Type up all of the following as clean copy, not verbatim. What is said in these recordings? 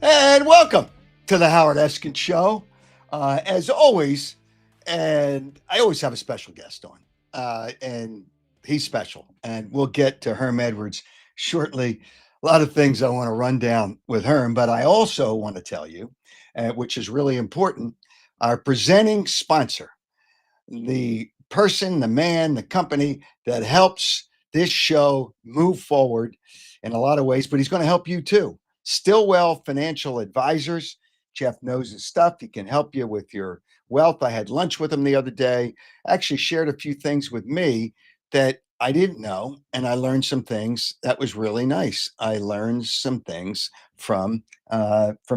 And welcome to the Howard Eskin Show. As always, and I always have a special guest on, and he's special. And we'll get to Herm Edwards shortly. A lot of things I want to run down with Herm, but I also want to tell you, which is really important, our presenting sponsor, the person, the man, the company that helps this show move forward in a lot of ways, but he's going to help you too. Stillwell Financial Advisors. Jeff knows his stuff. He can help you with your wealth. I had lunch with him the other day. Actually shared a few things with me that I didn't know, and I learned some things that was really nice. I learned some things from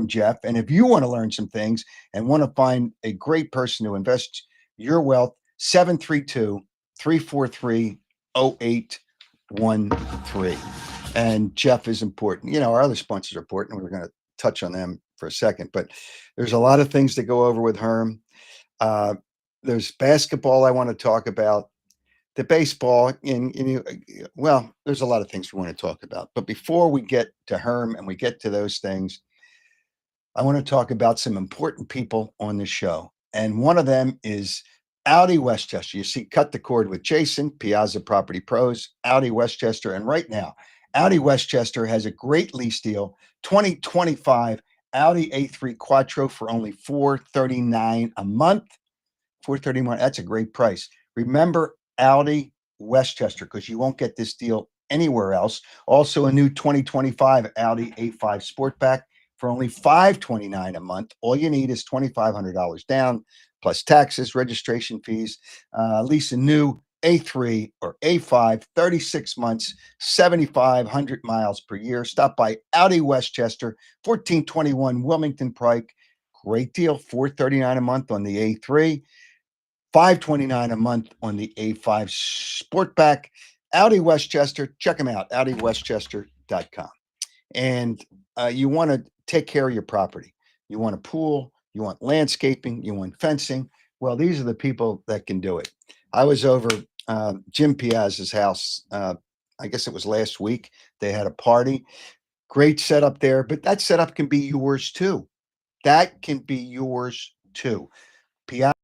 Jeff, and if you want to learn some things and want to find a great person to invest your wealth, 732-343-0813. And Jeff is important. You know, our other sponsors are important. We're going to touch on them for a second, but there's a lot of things to go over with Herm. Uh, there's basketball I want to talk about, the baseball, well, there's a lot of things we want to talk about. But before we get to Herm and we get to those things, I want to talk about some important people on the show. And one of them is Audi Westchester. You see, Cut the Cord with Jason, Piazza Property Pros, Audi Westchester. And right now, Audi Westchester has a great lease deal, 2025 Audi A3 Quattro for only $439 a month. $431, that's a great price. Remember Audi Westchester, because you won't get this deal anywhere else. Also, a new 2025 Audi A5 Sportback for only $529 a month. All you need is $2,500 down, plus taxes, registration fees. Lease a new A3 or A5, 36 months, 7,500 miles per year. Stop by Audi Westchester, 1421 Wilmington Pike. Great deal, $439 a month on the A3. $529 a month on the A5 Sportback. Audi Westchester, check them out, AudiWestchester.com. And you want to take care of your property. You want a pool, you want landscaping, you want fencing. Well, these are the people that can do it. I was over Jim Piazza's house, I guess it was last week. They had a party. Great setup there, but that setup can be yours too. That can be yours too. Piazza.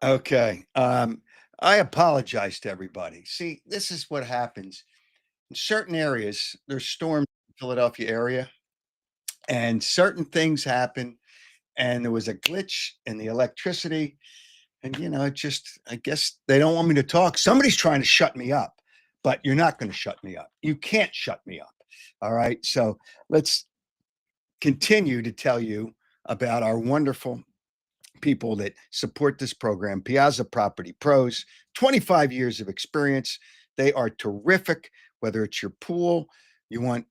Okay. I apologize to everybody. See, this is what happens in certain areas. There's storms in the Philadelphia area, and certain things happen. And there was a glitch in the electricity, and it just, I guess they don't want me to talk. Somebody's trying to shut me up, but you're not going to shut me up. You can't shut me up. All right. So let's continue to tell you about our wonderful people that support this program. Piazza Property Pros, 25 years of experience. They are terrific, whether it's your pool, you want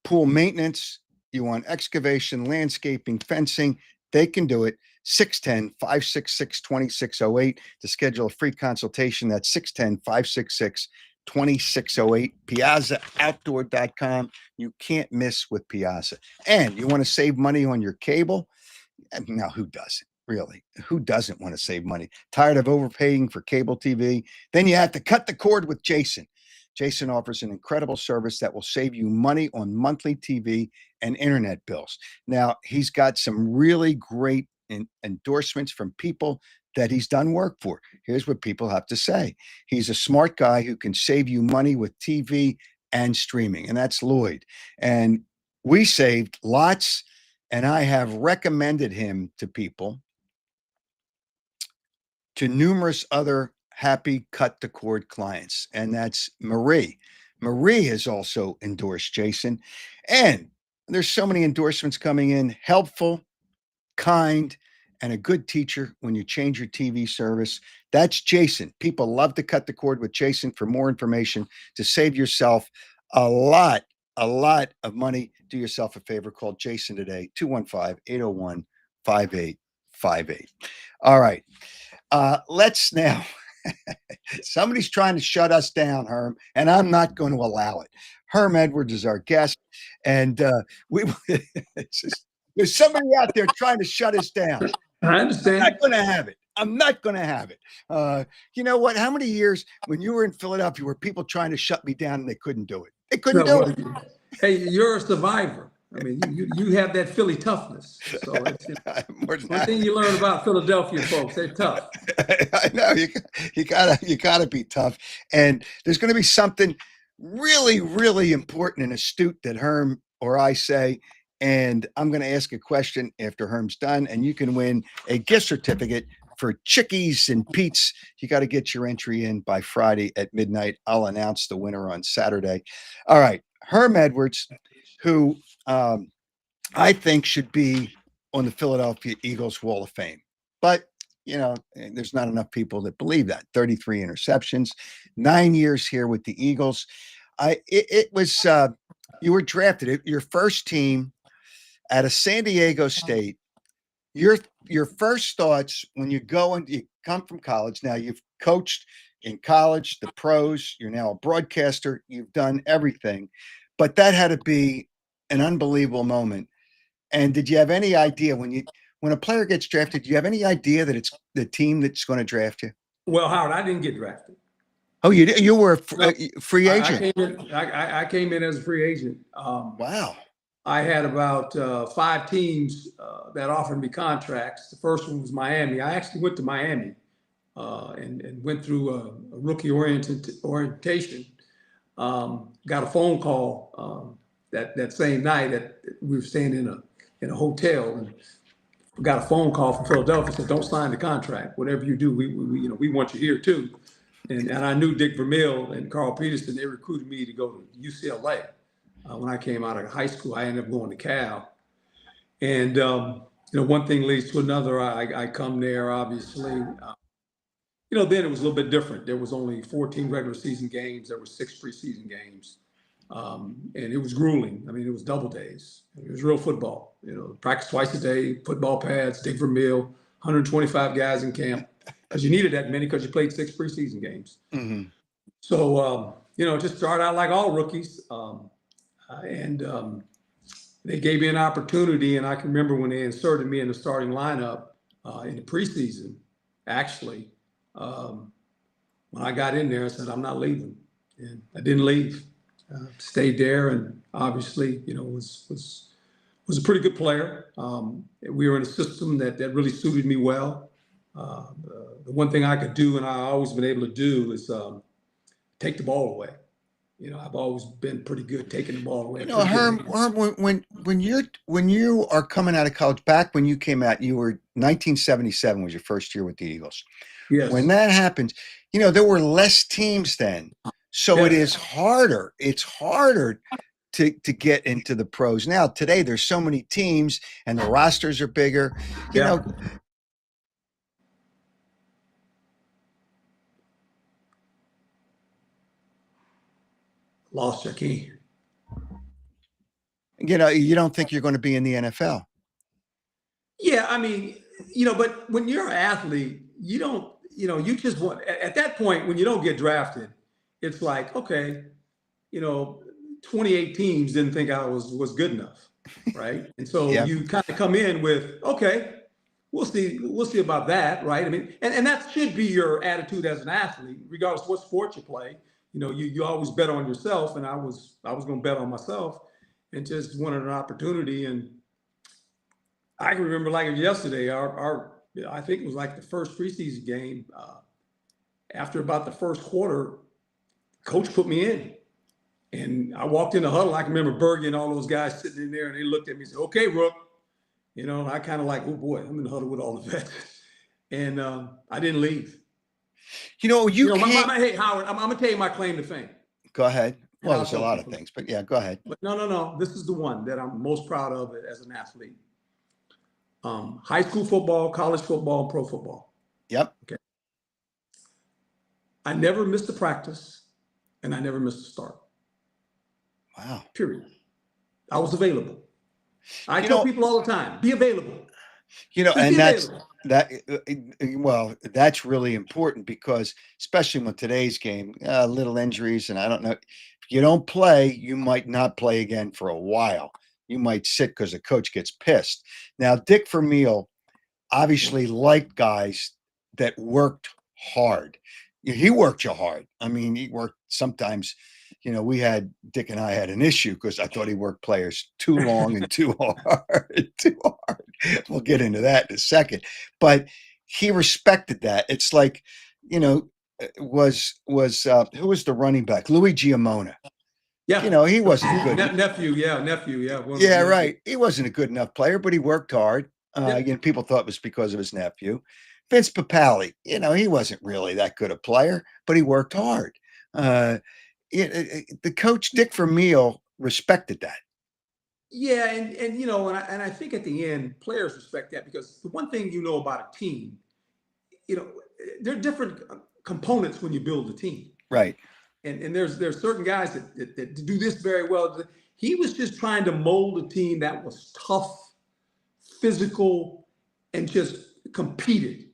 pool maintenance, you want excavation, landscaping, fencing, they can do it. 610 566 2608 to schedule a free consultation. That's 610 566 2608. PiazzaOutdoor.com. You can't miss with Piazza. And you want to save money on your cable? Now, who doesn't? Really, who doesn't want to save money? Tired of overpaying for cable TV? Then you have to cut the cord with Jason. Jason offers an incredible service that will save you money on monthly TV and internet bills. Now, he's got some really great endorsements from people that he's done work for. Here's what people have to say. He's a smart guy who can save you money with TV and streaming, and that's Lloyd. And we saved lots, and I have recommended him to people, to numerous other happy cut the cord clients, and that's Marie. Marie has also endorsed Jason, and there's so many endorsements coming in. Helpful, kind, and a good teacher when you change your TV service. That's Jason. People love to cut the cord with Jason. For more information to save yourself a lot of money, do yourself a favor. Call Jason today, 215-801-5858. All right. Let's now. Somebody's trying to shut us down, Herm, and I'm not going to allow it. Herm Edwards is our guest, and there's somebody out there trying to shut us down. I understand. I'm not going to have it. I'm not going to have it. You know what? How many years when you were in Philadelphia were people trying to shut me down and they couldn't do it? They couldn't do it. Hey, you're a survivor. I mean, you have that Philly toughness. So one thing you learn about Philadelphia folks, they're tough. I know you gotta be tough. And there's going to be something really, really important and astute that Herm or I say. And I'm going to ask a question after Herm's done, and you can win a gift certificate for Chickies and Pete's. You got to get your entry in by Friday at midnight. I'll announce the winner on Saturday. All right. Herm Edwards, who I think should be on the Philadelphia Eagles Wall of Fame. But, there's not enough people that believe that. 33 interceptions, 9 years here with the Eagles. It was you were drafted, your first team out of San Diego State. Your first thoughts when you go and you come from college. Now you've coached in college, the pros, you're now a broadcaster, you've done everything, but that had to be an unbelievable moment. And did you have any idea when a player gets drafted, do you have any idea that it's the team that's going to draft you? Well, Howard, I didn't get drafted. Oh, you were a free agent. I came in as a free agent. Wow. I had about 5 teams that offered me contracts. The first one was Miami. I actually went to Miami and went through a rookie orientation. Got a phone call that same night that we were staying in a hotel, and got a phone call from Philadelphia, said, "Don't sign the contract. Whatever you do, we want you here too." And I knew Dick Vermeil and Carl Peterson. They recruited me to go to UCLA. When I came out of high school, I ended up going to Cal. And, one thing leads to another. I come there, obviously. Then it was a little bit different. There was only 14 regular season games. There were 6 preseason games. And it was grueling. I mean, it was double days. It was real football. Practice twice a day, football pads, Dick Vermeil, 125 guys in camp. Because you needed that many because you played 6 preseason games. Mm-hmm. So, just started out like all rookies. And they gave me an opportunity, and I can remember when they inserted me in the starting lineup in the preseason. Actually, when I got in there, I said, "I'm not leaving," and I didn't leave. Stayed there, and obviously, was a pretty good player. We were in a system that really suited me well. The one thing I could do, and I've always been able to do, is take the ball away. I've always been pretty good taking the ball away. Pretty good Herm, hands. when you are coming out of college, back when you came out, you were 1977 was your first year with the Eagles. When Yes. that happens, there were less teams then. So it is Yes. harder. It's harder to get into the pros. Now, today there's so many teams and the rosters are bigger. You Yeah. know, Lost your key. you don't think you're going to be in the NFL. Yeah, I mean, but when you're an athlete, you don't, you just want at that point when you don't get drafted, it's like, okay, you know, 28 teams didn't think I was good enough, right? And so Yeah. you kind of come in with, okay, we'll see about that, right? I mean, and that should be your attitude as an athlete, regardless of what sport you play. You always bet on yourself, and I was going to bet on myself, and just wanted an opportunity. And I can remember like yesterday, our I think it was like the first preseason game. After about the first quarter, coach put me in. And I walked in the huddle. I can remember Bergie and all those guys sitting in there, and they looked at me and said, "Okay, Rook." I kind of like, oh boy, I'm in the huddle with all the vets. And I didn't leave. You can't. Hey, Howard, I'm going to tell you my claim to fame. Go ahead. And Well, I'll there's a tell lot of people. things, but yeah, go ahead. But no. This is the one that I'm most proud of as an athlete. High school football, college football, pro football. Yep. Okay. I never missed a practice, and I never missed a start. Wow. Period. I was available. I tell people all the time, be available. And that's really important because especially with today's game, little injuries, and I don't know, if you don't play, you might not play again for a while. You might sit because the coach gets pissed. Now, Dick Vermeil obviously liked guys that worked hard. He worked you hard. I mean, he worked sometimes. Dick and I had an issue because I thought he worked players too long and too hard, too hard. We'll get into that in a second. But he respected that. It's like, was who was the running back? Louis Giamona. Yeah. He wasn't good. Nephew. Yeah. Yeah, right. He wasn't a good enough player, but he worked hard. People thought it was because of his nephew. Vince Papale, he wasn't really that good a player, but he worked hard. The coach Dick Vermeil respected that. Yeah, and I think at the end, players respect that because the one thing about a team, there are different components when you build a team. Right. And there's certain guys that do this very well. He was just trying to mold a team that was tough, physical, and just competed.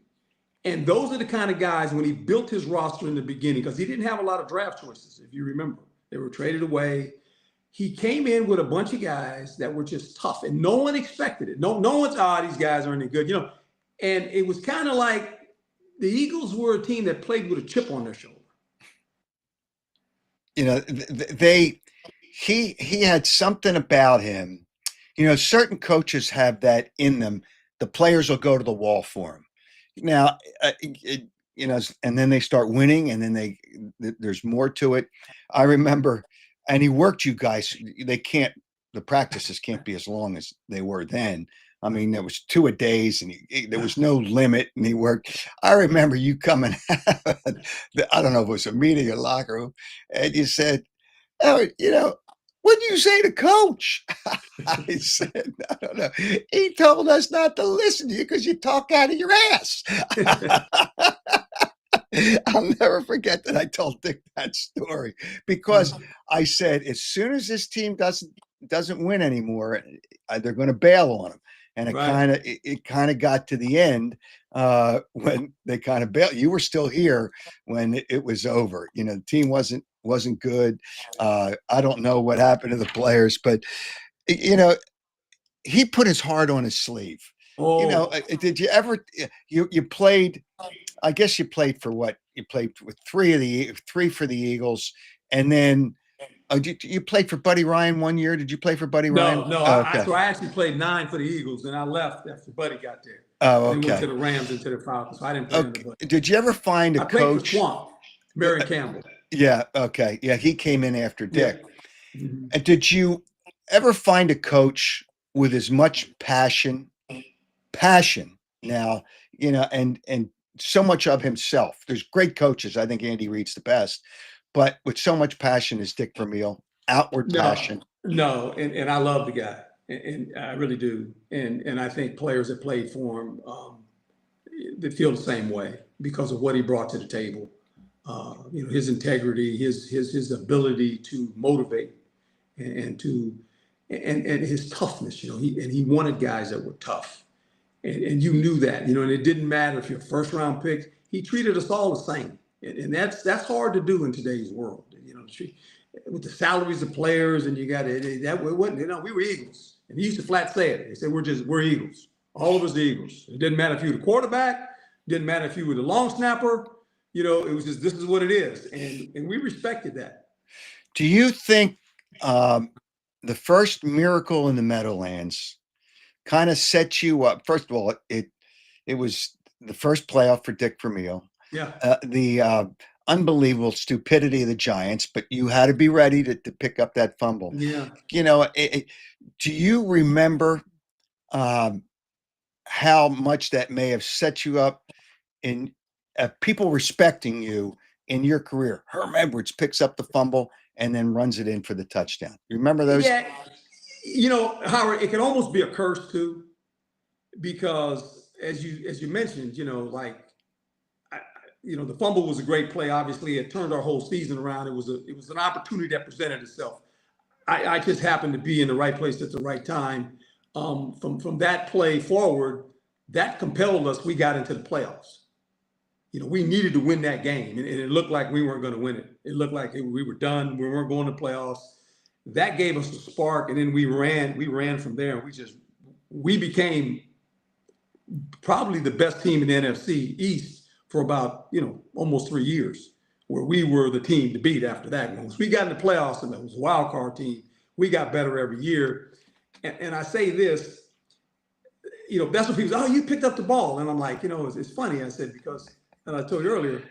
And those are the kind of guys when he built his roster in the beginning, because he didn't have a lot of draft choices, if you remember. They were traded away. He came in with a bunch of guys that were just tough, and no one expected it. No one's, these guys aren't any good, And it was kind of like the Eagles were a team that played with a chip on their shoulder. He had something about him. Certain coaches have that in them. The players will go to the wall for him. Now, and then they start winning, and then there's more to it. I remember, and he worked you guys. The practices can't be as long as they were then. I mean, there was 2 a days, and there was no limit, and he worked. I remember you coming out, I don't know if it was a meeting or locker room, and you said, "Oh, what did you say to coach?" I said, "I don't know. He told us not to listen to you because you talk out of your ass." I'll never forget that I told Dick that story because I said, as soon as this team doesn't win anymore, they're going to bail on him. And it kind of got to the end when they kind of bailed. You were still here when it was over. The team wasn't good. I don't know what happened to the players, but he put his heart on his sleeve. Did you ever? You played. I guess you played for what? You played with 3 for the Eagles, and then you played for Buddy Ryan 1 year. Did you play for Buddy Ryan? No. Okay. So I actually played 9 for the Eagles, and I left after Buddy got there. Oh, They went to okay. the Rams and to the Falcons. So I didn't play under, Okay. but Did you ever find a I played for coach? Swamp, Mary Campbell. Yeah. Okay. Yeah. He came in after Yeah. Dick. Mhm. And did you ever find a coach with as much passion now, and so much of himself? There's great coaches. I think Andy Reid's the best, but with so much passion as Dick Vermeil, outward No, passion. no, and I love the guy, and I really do, and I think players that played for him, they feel the same way because of what he brought to the table. His integrity, his ability to motivate, and to and his toughness. He wanted guys that were tough, and you knew that. And it didn't matter if you're first round pick. He treated us all the same, and that's hard to do in today's world. With the salaries of players, and you got it. That it wasn't. We were Eagles, and he used to flat say it. He said, "We're Eagles. All of us the Eagles. It didn't matter if you were the quarterback. Didn't matter if you were the long snapper. It was just this is what it is, and we respected that." Do you think the first miracle in the Meadowlands kind of set you up? First of all, it was the first playoff for Dick Vermeil. Yeah. The unbelievable stupidity of the Giants, but you had to be ready to pick up that fumble. Yeah. Do you remember how much that may have set you up in people respecting you in your career? Herm Edwards picks up the fumble and then runs it in for the touchdown. You remember those? Yeah. Howard, it can almost be a curse too, because as you mentioned, the fumble was a great play. Obviously, it turned our whole season around. It was an opportunity that presented itself. I just happened to be in the right place at the right time. From that play forward, that compelled us. We got into the playoffs. We needed to win that game, and it looked like we weren't going to win it. It looked like we were done. We weren't going to playoffs. That gave us a spark, and then we ran from there. And we became probably the best team in the NFC East for about almost 3 years, where we were the team to beat after that. Once we got in the playoffs, and it was a wild card team, we got better every year. And I say this, that's what people say, "Oh, you picked up the ball." And I'm like, it's funny. I said, because, and I told you earlier,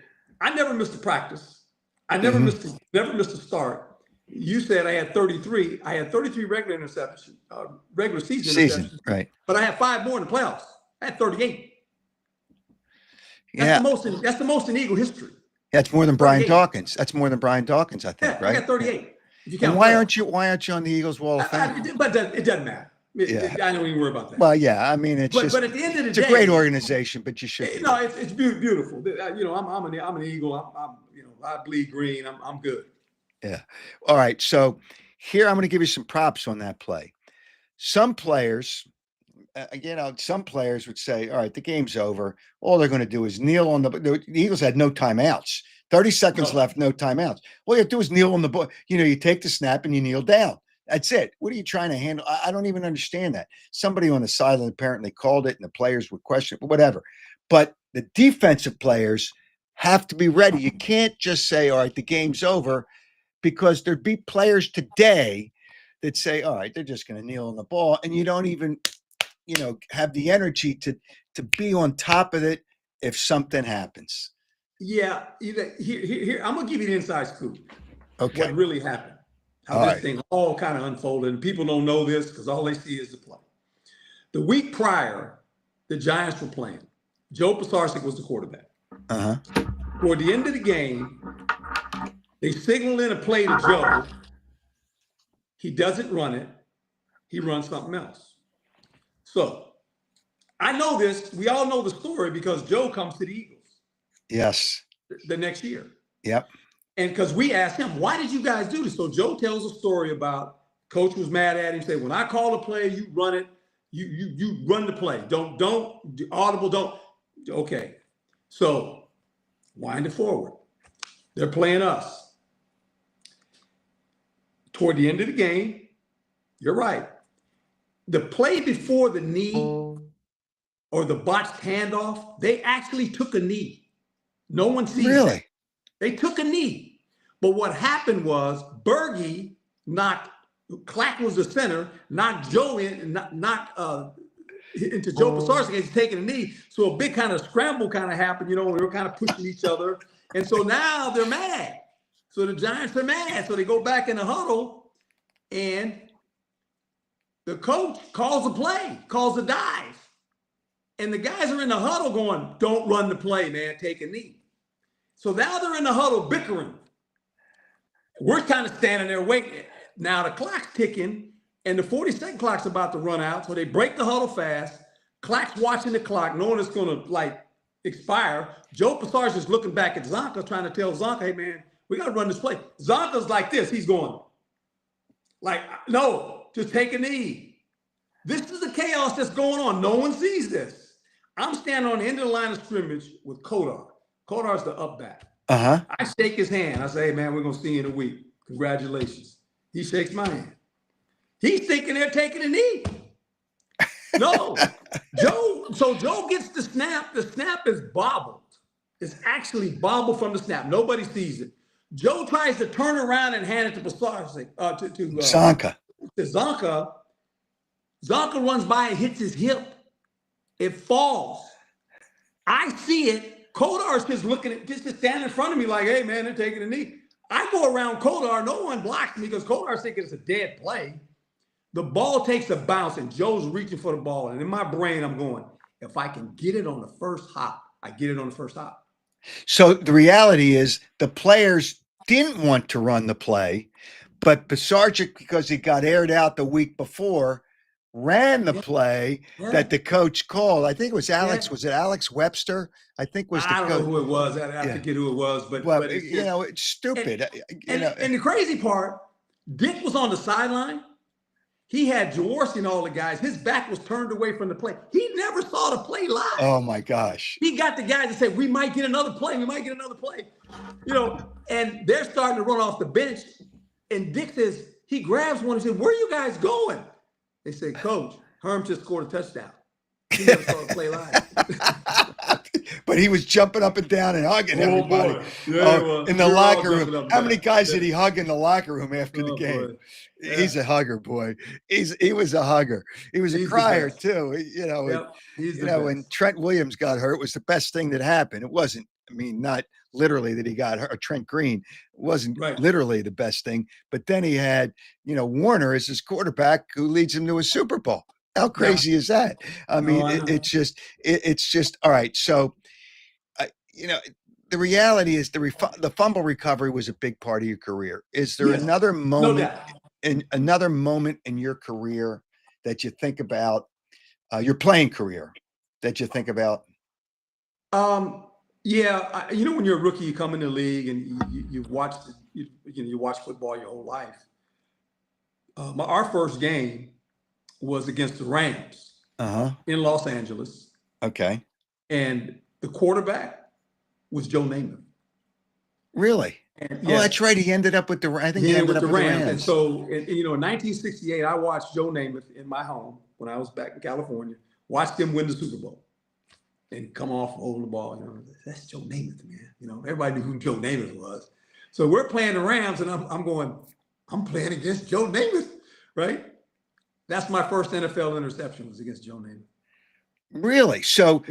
I never missed a practice. I never missed a start. You said I had 33. I had 33 regular season interceptions, right? But I had 5 more in the playoffs. I had 38. Yeah, that's the most in Eagle history. That's more than Brian 38. Dawkins. That's more than Brian Dawkins, I think, Yeah, right? I got 38. If you count And why aren't you on the Eagles Wall of Fame? But it doesn't matter. I don't even worry about that. Well, yeah, I mean, but at the end of the it's day, a great organization, but you should. It's beautiful. I'm an Eagle. I bleed green. I'm good. Yeah. All right. So here I'm going to give you some props on that play. Some players, some players would say, "All right, the game's over. All they're going to do is kneel on the Eagles had no timeouts. 30 seconds left, no timeouts. All you have to do is kneel on the ball. You take the snap and you kneel down. That's it. What are you trying to handle? I don't even understand that. Somebody on the sideline apparently called it, and the players were questioning, but whatever. But the defensive players have to be ready. You can't just say, "All right, the game's over," because there'd be players today that say, "All right, they're just going to kneel on the ball," and you don't even, have the energy to be on top of it if something happens. Yeah, here I'm gonna give you the inside scoop. Okay. What really happened? How this thing all kind of unfolded, and people don't know this because all they see is the play. The week prior, the Giants were playing. Joe Pisarcik was the quarterback. Toward the end of the game, they signaled in a play to Joe. He doesn't run it. He runs something else. So I know this. We all know the story because Joe comes to the Eagles. Yes. The next year. Yep. And because we asked him, "Why did you guys do this?" So Joe tells a story about coach was mad at him. Said, "When I call a play, you run it. You run the play. Don't audible. Don't." Okay. So wind it forward. They're playing us. Toward the end of the game, you're right. The play before the knee or the botched handoff, they actually took a knee. No one sees Really? that. They took a knee. But what happened was Clack was the center, knocked Joe in, into Joe Pisarcik's case, taking a knee. So a big kind of scramble kind of happened, we were kind of pushing each other. And so now they're mad. So the Giants are mad. So they go back in the huddle, and the coach calls a play, calls a dive. And the guys are in the huddle going, don't run the play, man, take a knee. So now they're in the huddle bickering. We're kind of standing there waiting. Now the clock's ticking, and the 40-second clock's about to run out. So they break the huddle fast. Clock's watching the clock, knowing it's going to, expire. Joe Pisarcik is looking back at Zonka, trying to tell Zonka, hey, man, we got to run this play. Zonka's like this. He's going, no, just take a knee. This is the chaos that's going on. No one sees this. I'm standing on the end of the line of scrimmage with Kodar. Kodar's the up back. Uh-huh. I shake his hand. I say, hey, man, we're going to see you in a week. Congratulations. He shakes my hand. He's thinking they're taking a knee. No. Joe gets the snap. The snap is bobbled. It's actually bobbled from the snap. Nobody sees it. Joe tries to turn around and hand it to Pisarcik, to Zonka. To Zonka. Zonka runs by and hits his hip. It falls. I see it. Kodar's just looking at, just standing in front of me like, hey, man, they're taking a knee. I go around Kodar. No one blocks me because Kodar's thinking it's a dead play. The ball takes a bounce, and Joe's reaching for the ball. And in my brain, I'm going, if I can get it on the first hop, I get it on the first hop. So the reality is the players didn't want to run the play, but Pisarcik, because he got aired out the week before, ran the play that the coach called. I think it was Alex. Was it Alex Webster? I think was the I don't know who it was. I forget who it was, but it's stupid. And the crazy part, Dick was on the sideline. He had Jaworski and all the guys. His back was turned away from the play. He never saw the play live. Oh my gosh. He got the guys that said, we might get another play. We might get another play. And they're starting to run off the bench. And Dick says, he grabs one and said, where are you guys going? They said, Coach, Herm just scored a touchdown. He never saw the play live. But he was jumping up and down and hugging everybody in the locker room. How many guys did he hug in the locker room after the game? Yeah. He's a hugger, boy. He was a hugger. He was a crier too. When Trent Williams got hurt, it was the best thing that happened. It wasn't, not literally that he got hurt, or Trent Green. It wasn't literally the best thing. But then he had, Warner as his quarterback who leads him to a Super Bowl. How crazy is that? It's just all right. So, the reality is the fumble recovery was a big part of your career. Is there another moment another moment in your career that you think about, your playing career that you think about? When you're a rookie, you come in the league and you watch football your whole life. Our first game was against the Rams in Los Angeles. Okay. And the quarterback was Joe Namath. Really? And, that's right. He ended up with the Rams. And so, in 1968, I watched Joe Namath in my home when I was back in California. Watched him win the Super Bowl and come off holding the ball. That's Joe Namath, man. Everybody knew who Joe Namath was. So we're playing the Rams, and I'm playing against Joe Namath, right? That's my first NFL interception was against Joe Namath. Really? So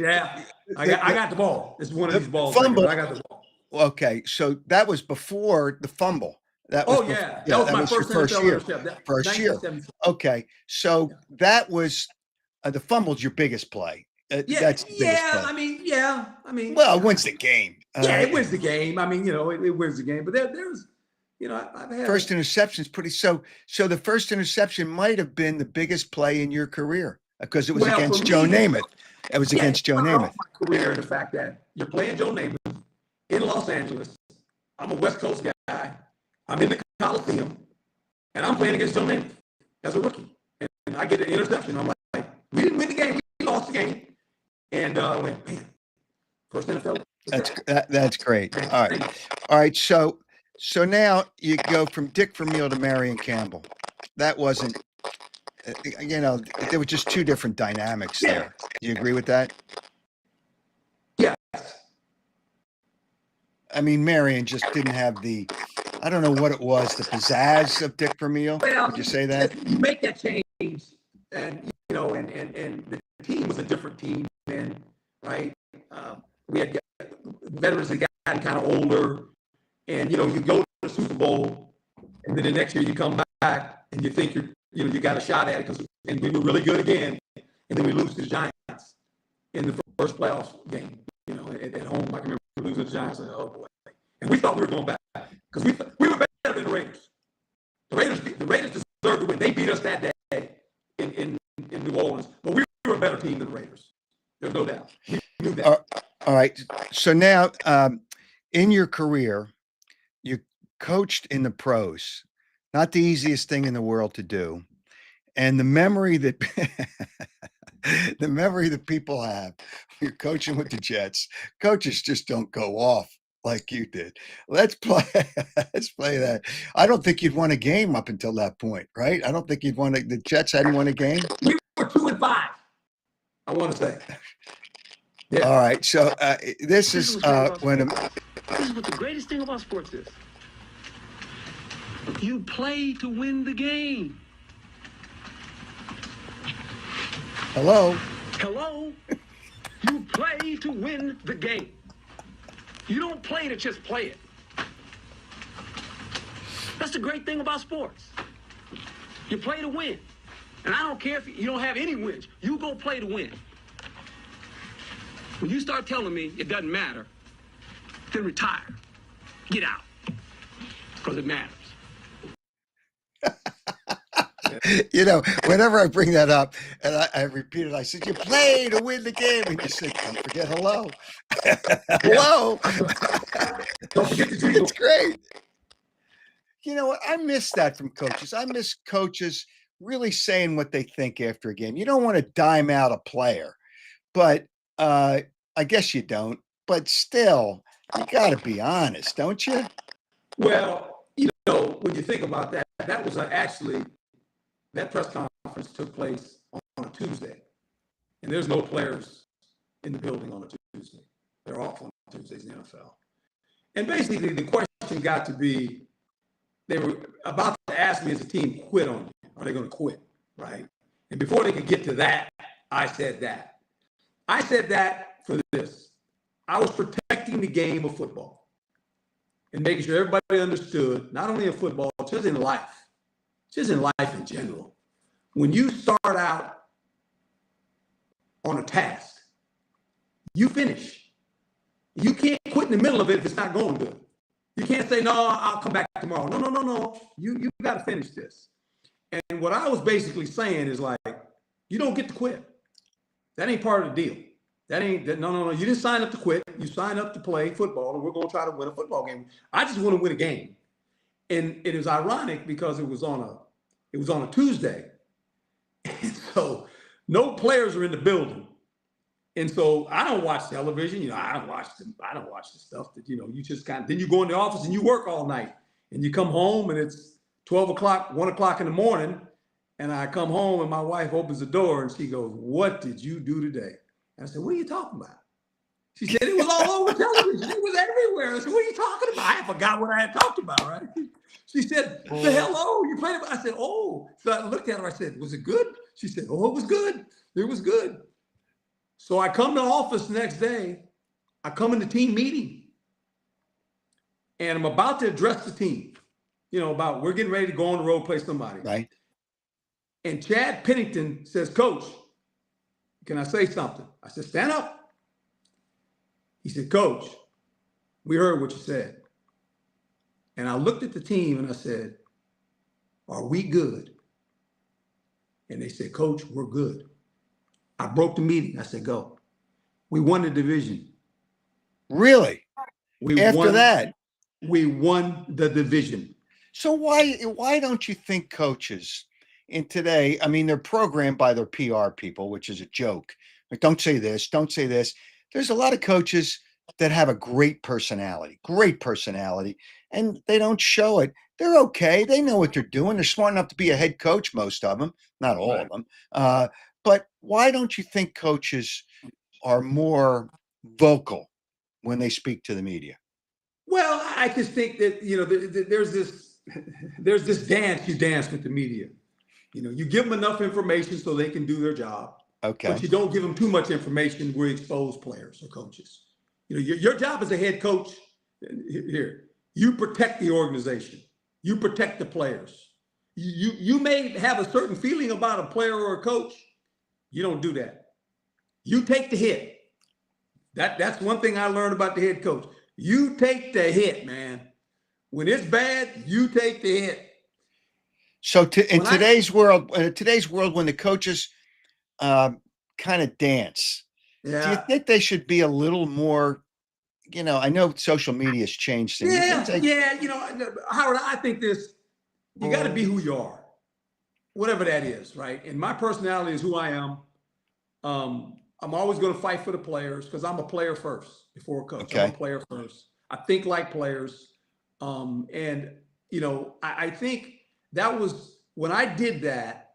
I got the ball. It's one of these balls. Fumble. I got the ball. Okay, so that was before the fumble. That was that was my first year. Interception. First year. Okay, so that was the fumble's your biggest play. That's the biggest play. Well, it wins the game. It wins the game. It wins the game. But there's. I've had first interception is pretty. So the first interception might have been the biggest play in your career because it was against Joe Namath. It was against Joe Namath. My career, the fact that you're playing Joe Namath in Los Angeles. I'm a West Coast guy. I'm in the Coliseum, and I'm playing against Joe Namath as a rookie. And I get an interception. I'm like, we didn't win the game. We lost the game. And I went, man, first NFL. That's great. All right. So now you go from Dick Vermeil to Marion Campbell. That wasn't, there were just two different dynamics there. Do you agree with that? Yeah. Marion just didn't have I don't know what it was, the pizzazz of Dick Vermeil. Well, would you say that? You make that change and the team was a different team then, right? We had veterans that got kind of older, and you go to the Super Bowl, and then the next year you come back and you think you got a shot at it and we were really good again, and then we lose to the Giants in the first playoff game, at home. I can remember losing to the Giants, and oh boy, and we thought we were going back because we were better than the Raiders. The Raiders deserved to win. They beat us that day in New Orleans, but we were a better team than the Raiders. There's no doubt. We knew that. All right. So now, in your career, you coached in the pros. Not the easiest thing in the world to do. And the memory that people have, you're coaching with the Jets. Coaches just don't go off like you did. Let's play that. I don't think you'd won a game up until that point, right? I don't think the Jets hadn't won a game. We were 2-5, I want to say. Yeah. All right. So this is what the greatest thing about sports is. You play to win the game. Hello? You play to win the game. You don't play to just play it. That's the great thing about sports. You play to win. And I don't care if you don't have any wins. You go play to win. When you start telling me it doesn't matter, then retire. Get out. Because it matters. Whenever I bring that up, and I repeat it, I said, you play to win the game. And you said, don't forget hello. Hello. Don't forget the jingle. It's great. You know what? I miss that from coaches. I miss coaches really saying what they think after a game. You don't want to dime out a player, but I guess you don't. But still, you got to be honest, don't you? Well, when you think about that, that was that press conference took place on a Tuesday, and there's no players in the building on a Tuesday. They're off on Tuesdays in the NFL. And basically, the question got to be, they were about to ask me as a team, quit on you. Are they going to quit, right? And before they could get to that, I said that. I said that for this. I was protecting the game of football and making sure everybody understood, not only in football, just in life in general. When you start out on a task, you finish. You can't quit in the middle of it if it's not going good. You can't say, no, I'll come back tomorrow. No. You got to finish this. And what I was basically saying is like, you don't get to quit. That ain't part of the deal. No. You didn't sign up to quit. You signed up to play football, and we're going to try to win a football game. I just want to win a game. And it is ironic because it was on a Tuesday. And so no players are in the building. And so I don't watch television. I don't watch the stuff that, you just then you go in the office and you work all night, and you come home and it's 12 o'clock, 1 o'clock in the morning. And I come home and my wife opens the door and she goes, "What did you do today?" And I said, "What are you talking about?" She said, "It was all over television. It was everywhere." I said, "What are you talking about?" I forgot what I had talked about, right? She said, "The hello, you played it." I said, "Oh." So I looked at her. I said, "Was it good?" She said, "Oh, it was good. It was good." So I come to the office the next day. I come in the team meeting. And I'm about to address the team, about we're getting ready to go on the road, play somebody. Right. And Chad Pennington says, "Coach, can I say something?" I said, "Stand up." He said, "Coach, we heard what you said." And I looked at the team and I said, "Are we good?" And they said, "Coach, we're good." I broke the meeting. I said, "Go." We won the division. Really? After that? We won the division. So why don't you think coaches in today, I mean, they're programmed by their PR people, which is a joke. Like, don't say this, don't say this. There's a lot of coaches that have a great personality, and they don't show it. They're okay. They know what they're doing. They're smart enough to be a head coach, most of them, not all of them. But why don't you think coaches are more vocal when they speak to the media? Well, I just think that, there's this dance you dance with the media. You give them enough information so they can do their job. Okay. But you don't give them too much information where you expose players or coaches. Your job as a head coach, here, you protect the organization. You protect the players. You may have a certain feeling about a player or a coach. You don't do that. You take the hit. That's one thing I learned about the head coach. You take the hit, man. When it's bad, you take the hit. So in today's world, when the coaches kind of dance, do you think they should be a little more? I know social media has changed things. Howard, I think you got to be who you are, whatever that is, right? And my personality is who I am. I'm always going to fight for the players because I'm a player first before a coach. Okay. I'm a player first. I think like players. I think that was when I did that,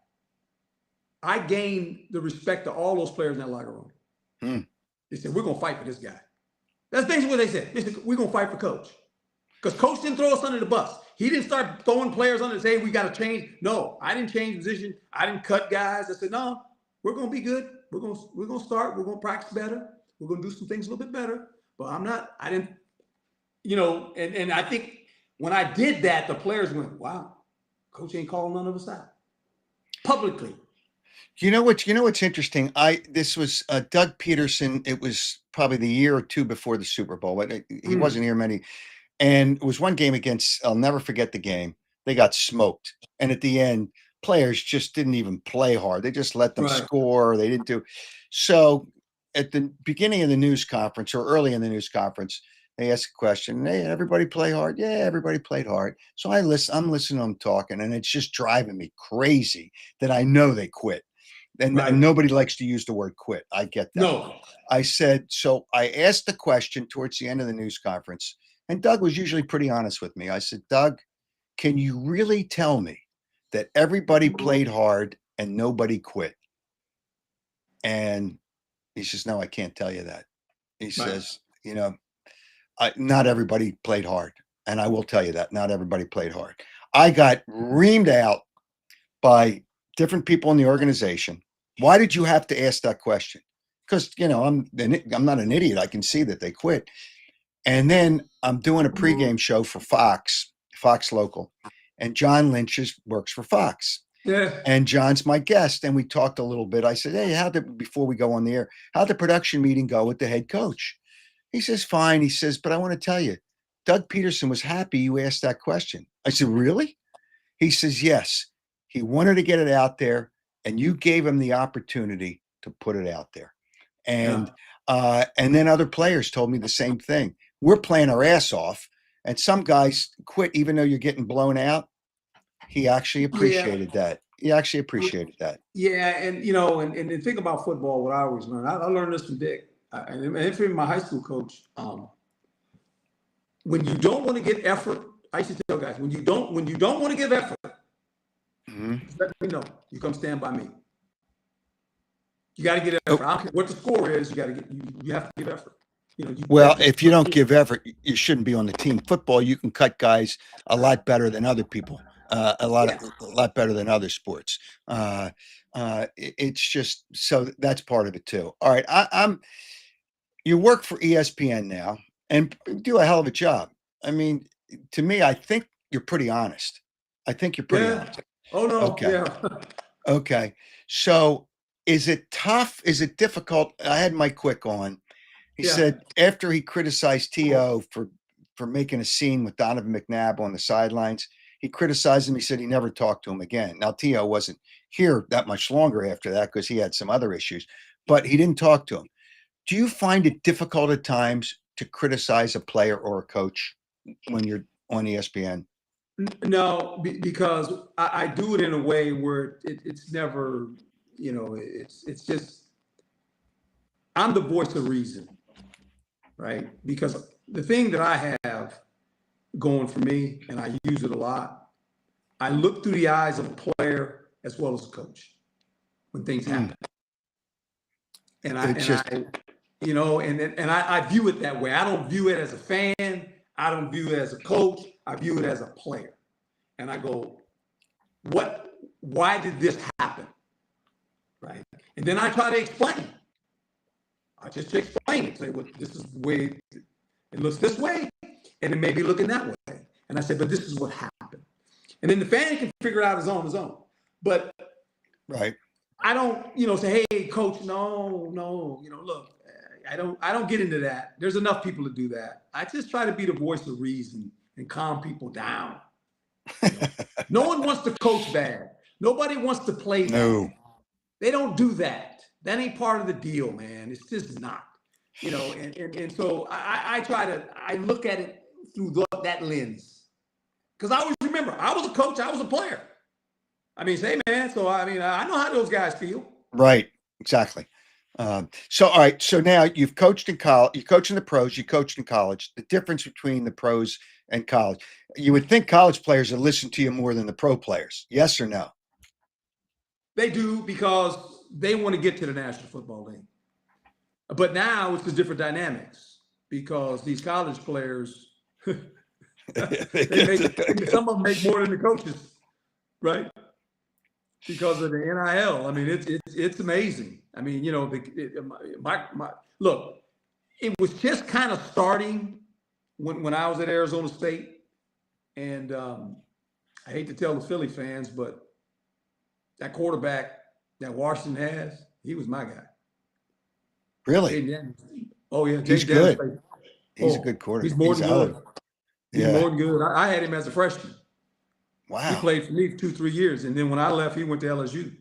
I gained the respect of all those players in that locker room. They said, we're going to fight for this guy. That's basically what they said. They said, we're going to fight for coach. Because coach didn't throw us under the bus. He didn't start throwing players under and say, hey, we got to change. No, I didn't change position. I didn't cut guys. I said, no, we're going to be good. We're going to start. We're going to practice better. We're going to do some things a little bit better. But I didn't, and I think when I did that, the players went, wow, coach ain't calling none of us out publicly. What's interesting? This was Doug Peterson. It was probably the year or two before the Super Bowl, but he wasn't here many. And it was one game against, I'll never forget the game. They got smoked. And at the end, players just didn't even play hard. They just let them score. They didn't do. So at the beginning of the news conference or early in the news conference, they asked a question. Hey, everybody play hard? Yeah, everybody played hard. So I'm listening to them talking, and it's just driving me crazy that I know they quit. And nobody likes to use the word quit. I get that. No. I said, so I asked the question towards the end of the news conference, and Doug was usually pretty honest with me. I said, Doug, can you really tell me that everybody played hard and nobody quit? And he says, no, I can't tell you that. He says, not everybody played hard. And I will tell you that not everybody played hard. I got reamed out by different people in the organization. Why did you have to ask that question? Because, I'm not an idiot. I can see that they quit. And then I'm doing a pregame show for Fox Local. And John Lynch works for Fox. Yeah. And John's my guest. And we talked a little bit. I said, hey, before we go on the air, how'd the production meeting go with the head coach? He says, fine. He says, but I want to tell you, Doug Peterson was happy you asked that question. I said, really? He says, yes. He wanted to get it out there, and you gave him the opportunity to put it out there. And then other players told me the same thing. We're playing our ass off, and some guys quit even though you're getting blown out. He actually appreciated that. He actually appreciated that. Yeah, and and the thing about football, what I always learned, I learned this from Dick, and even my high school coach. When you don't want to get effort, I used to tell guys, when you don't want to give effort, let me know. You come stand by me. You got to get effort. I don't care what the score is. You have to give effort. If you don't give effort, you shouldn't be on the team. Football, you can cut guys a lot better than other people. A lot better than other sports. It's just so that's part of it too. All right, you work for ESPN now and do a hell of a job. I mean, to me, I think you're pretty honest. Honest. Oh no. Okay. Yeah. Okay. So is it tough? Is it difficult? I had Mike Quick on. He said after he criticized T.O. for making a scene with Donovan McNabb on the sidelines, he criticized him. He said he never talked to him again. Now, T.O. wasn't here that much longer after that because he had some other issues, but he didn't talk to him. Do you find it difficult at times to criticize a player or a coach when you're on ESPN? No, because I do it in a way where it's never, it's just, I'm the voice of reason, right? Because the thing that I have going for me, and I use it a lot, I look through the eyes of a player as well as a coach when things happen. And I view it that way. I don't view it as a fan. I don't view it as a coach. I view it as a player. And I go, what why did this happen? Right. And then I try to explain. I just explain it. Say, well, this is the way it looks this way, and it may be looking that way. And I said, but this is what happened. And then the fan can figure it out on his own. But right. I don't, say, hey, coach, no, look, I don't get into that. There's enough people to do that. I just try to be the voice of reason and calm people down. No one wants to coach bad. Nobody wants to play No. bad. They don't do that. That ain't part of the deal, man. It's just not, and so I look at it through that lens. Because I always remember, I was a coach, I was a player. I mean, say, man, so I know how those guys feel. Right, exactly. So, all right, so now you've coached in college, you coach in the pros, you coached in college. The difference between the pros and college, you would think college players would listen to you more than the pro players. Yes or no? They do, because they want to get to the National Football League. But now it's the different dynamics, because these college players, some of them make more than the coaches, right? Because of the NIL. I mean, it's amazing. I mean, look, it was just kind of starting when I was at Arizona State, and I hate to tell the Philly fans, but that quarterback that Washington has, he was my guy. Really? Oh yeah, he's good. He's a good quarterback. He's more than good. He's more than good. I had him as a freshman. Wow. He played for me for 2-3 years, and then when I left, he went to LSU.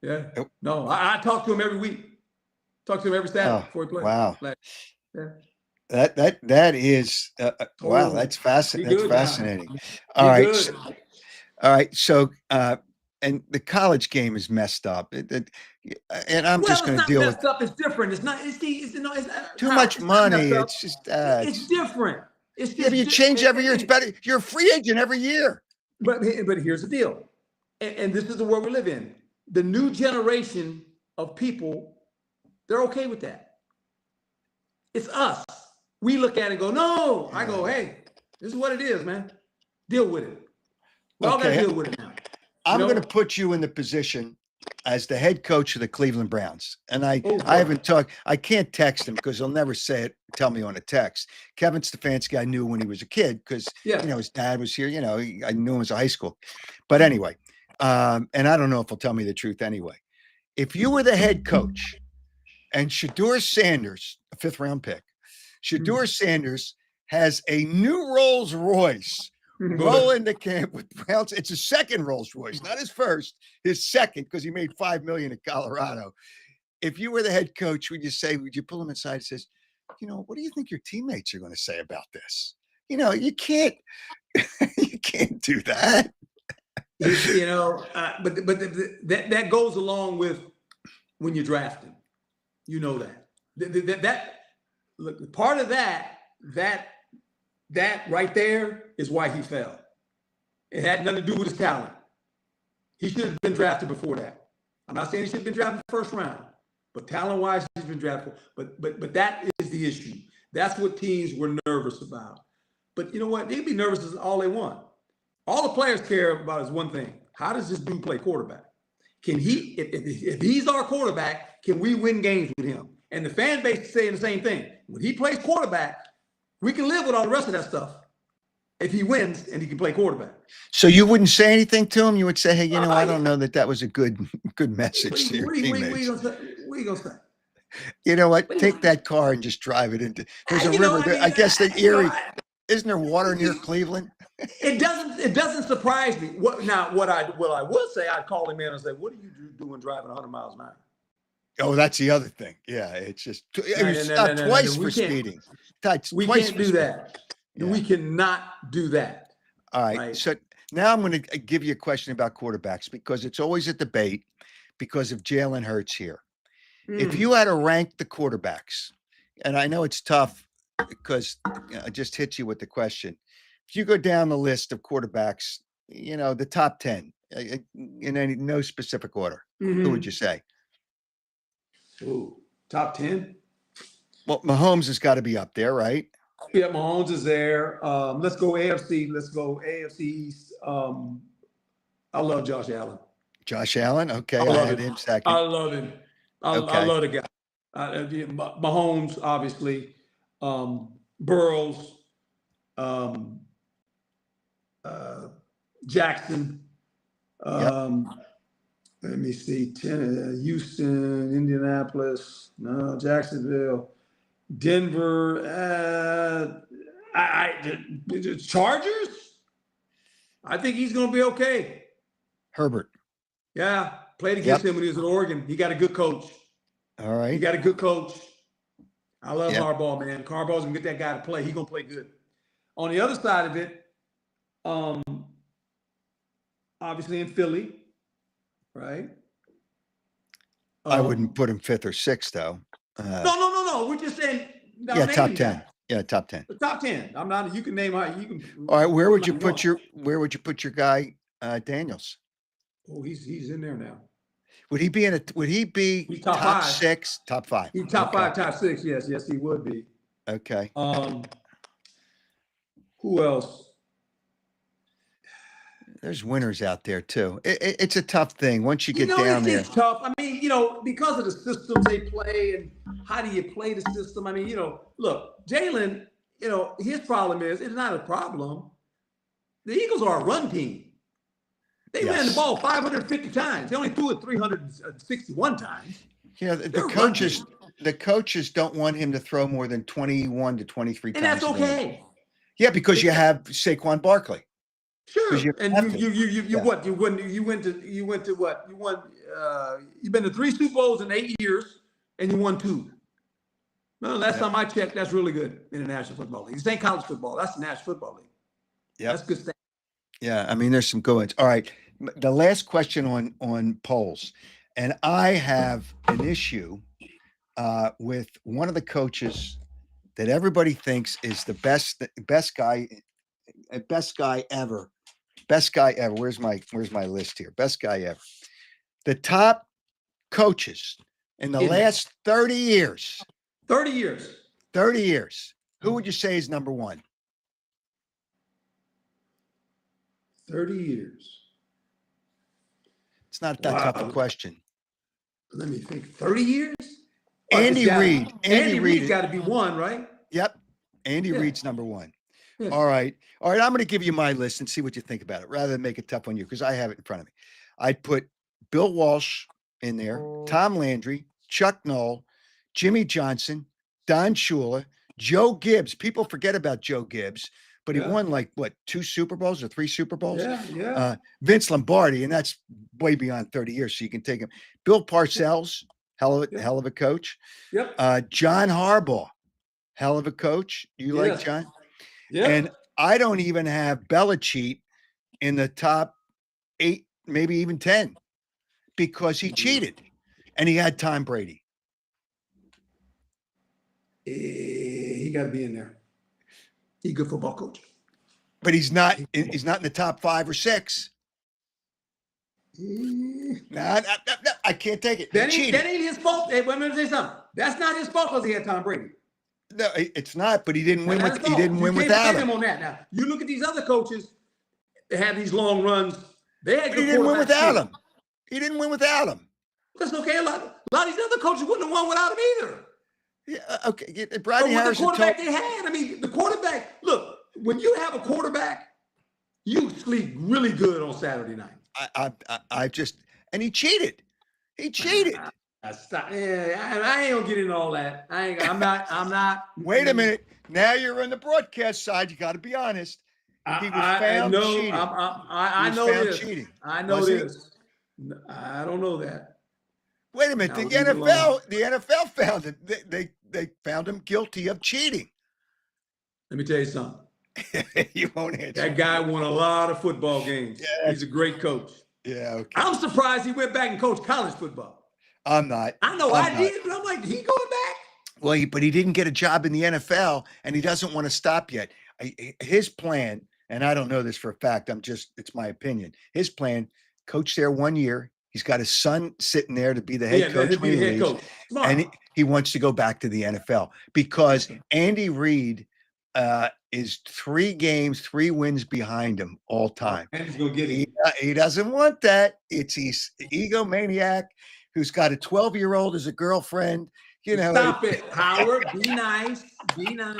Yeah. No, I talked to him every week. Talked to him every Saturday before he played. Wow. Yeah. That is wow. That's fascinating. That's fascinating. All right. So and the college game is messed up. And I'm just going to deal with. It's not messed up. It's different. It's not. It's too much money. It's just. It's different. It's just, you change every year. It's better. You're a free agent every year. But here's the deal, and this is the world we live in. The new generation of people, they're okay with that. It's us. We look at it and go, no. I go, hey, this is what it is, man. Deal with it. We all got to deal with it now. I'm going to put you in the position as the head coach of the Cleveland Browns. And I haven't talked, I can't text him because he'll never say it, tell me on a text. Kevin Stefanski, I knew when he was a kid because, his dad was here, I knew him as a high school. But anyway, and I don't know if he'll tell me the truth anyway. If you were the head coach and Shedeur Sanders, a 5th round pick, Shedeur Sanders has a new Rolls Royce roll into camp with Browns. It's his second Rolls Royce, not his first, his second, because he made $5 million in Colorado. If you were the head coach, would you pull him aside and says, what do you think your teammates are going to say about this? You can't do that. But that goes along with when you're drafting. That look, part of that right there is why he fell. It had nothing to do with his talent. He should have been drafted before that. I'm not saying he should have been drafted first round, but talent-wise, he's been drafted. But that is the issue. That's what teams were nervous about. But you know what? They can be nervous as all they want. All the players care about is one thing: how does this dude play quarterback? Can he? If he's our quarterback, can we win games with him? And the fan base is saying the same thing. When he plays quarterback, we can live with all the rest of that stuff if he wins and he can play quarterback. So you wouldn't say anything to him? You would say, hey, I don't know that was a good message to your teammates. What are you going to say? You know what? Take that car and just drive it into. There's a river there. I guess the Erie. Isn't there water near Cleveland? It doesn't surprise me. What I would say, I'd call him in and say, what are you doing driving 100 miles an hour? Oh, that's the other thing. Yeah, it's just twice for speeding. We can't do that. Yeah. We cannot do that. All right. So now I'm going to give you a question about quarterbacks because it's always a debate because of Jalen Hurts here. If you had to rank the quarterbacks, and I know it's tough because I just hit you with the question. If you go down the list of quarterbacks, the top 10 in no specific order, who would you say? Ooh, top 10? Well, Mahomes has got to be up there, right? Yeah, Mahomes is there. Let's go AFC. Let's go AFC East. I love Josh Allen. Josh Allen. Okay, I I love had him. him second. I love him. I Okay. love the guy. Mahomes, obviously. Burrows. Um, Jackson. Let me see. Houston, Indianapolis. No, Jacksonville. Denver. The Chargers. I think he's going to be okay. Herbert. Yeah, played against him when he was in Oregon. He got a good coach. All right. He got a good coach. I love Yep. Harbaugh, man. Harbaugh's gonna get that guy to play. He's gonna play good. On the other side of it, obviously in Philly, right? I wouldn't put him 5th or 6th though. No. We're just saying. Yeah, top 10. Yeah, top 10. The top 10. I'm not. You can name how you can. All right, where would you put your guy Daniels? Oh, he's in there now. Would he be He's top top 5. 6, top 5? He's top 5, top 6. Yes, he would be. Okay. Who else? There's winners out there too. It's a tough thing once you get down there. It's tough. I mean, because of the systems they play and how do you play the system? I mean, look, Jalen, his problem is it's not a problem. The Eagles are a run team. They ran the ball 550 times. They only threw it 361 times. Yeah, the coaches don't want him to throw more than 21 to 23 times. And that's okay. Yeah, because you have Saquon Barkley. Sure. And you went to what? You won you've been to 3 Super Bowls in 8 years and you won 2. No, last time I checked, that's really good in the National Football League. This ain't college football. That's the National Football League. Yeah. That's good stuff. Yeah, I mean, there's some good ones. All right. The last question on polls. And I have an issue with one of the coaches that everybody thinks is the best guy ever. Best guy ever. Where's my list here? Best guy ever. The top coaches in the last 30 years. 30 years. 30 years. Who would you say is number 1? 30 years. It's not that tough a question. Let me think. 30 years? Andy Reid. Andy Reid's got to be 1, right? Yep. Andy Reid's number 1. Yeah. All right. I'm going to give you my list and see what you think about it, rather than make it tough on you, because I have it in front of me. I'd put Bill Walsh in there, Tom Landry, Chuck Noll, Jimmy Johnson, Don Shula, Joe Gibbs. People forget about Joe Gibbs, but he won 2 Super Bowls or 3 Super Bowls? Yeah. Vince Lombardi, and that's way beyond 30 years, so you can take him. Bill Parcells, hell of a coach. Yep. John Harbaugh, hell of a coach. You like John? Yeah. And I don't even have Belichick in the top 8, maybe even 10, because he cheated and he had Tom Brady. He got to be in there. He's a good football coach. But he's not in the top 5 or 6. Nah, I can't take it. That ain't his fault. Hey, let me say something. That's not his fault because he had Tom Brady. No, it's not. But he didn't win. He didn't win You without can't him. him on that. Now you look at these other coaches. They have these long runs. They had. But he didn't win without him. He didn't win without him. That's okay. A lot of these other coaches wouldn't have won without him either. Yeah. Okay. Brady Harrison. The quarterback they had. I mean, the quarterback. Look, when you have a quarterback, you sleep really good on Saturday night. I just and he cheated. He cheated. I ain't gonna get into all that. I'm not. Wait a minute. Now you're on the broadcast side. You got to be honest. He was found cheating. I know this. Cheating. I know this. I don't know that. Wait a minute. The NFL found him. They found him guilty of cheating. Let me tell you something. You won't answer. That guy won a lot of football games. Yeah. He's a great coach. Yeah. Okay. I'm surprised he went back and coached college football. I'm not. I know I did, but I'm like, he going back? Well, but he didn't get a job in the NFL, and he doesn't want to stop yet. His plan, and I don't know this for a fact, it's my opinion. His plan, coach there 1 year. He's got his son sitting there to be the head coach when he leaves, and he wants to go back to the NFL because Andy Reid is 3 games, 3 wins behind him all time. And he's gonna get it. He doesn't want that. He's egomaniac who's got a 12-year-old as a girlfriend. Stop it, Howard. Be nice. Be nice.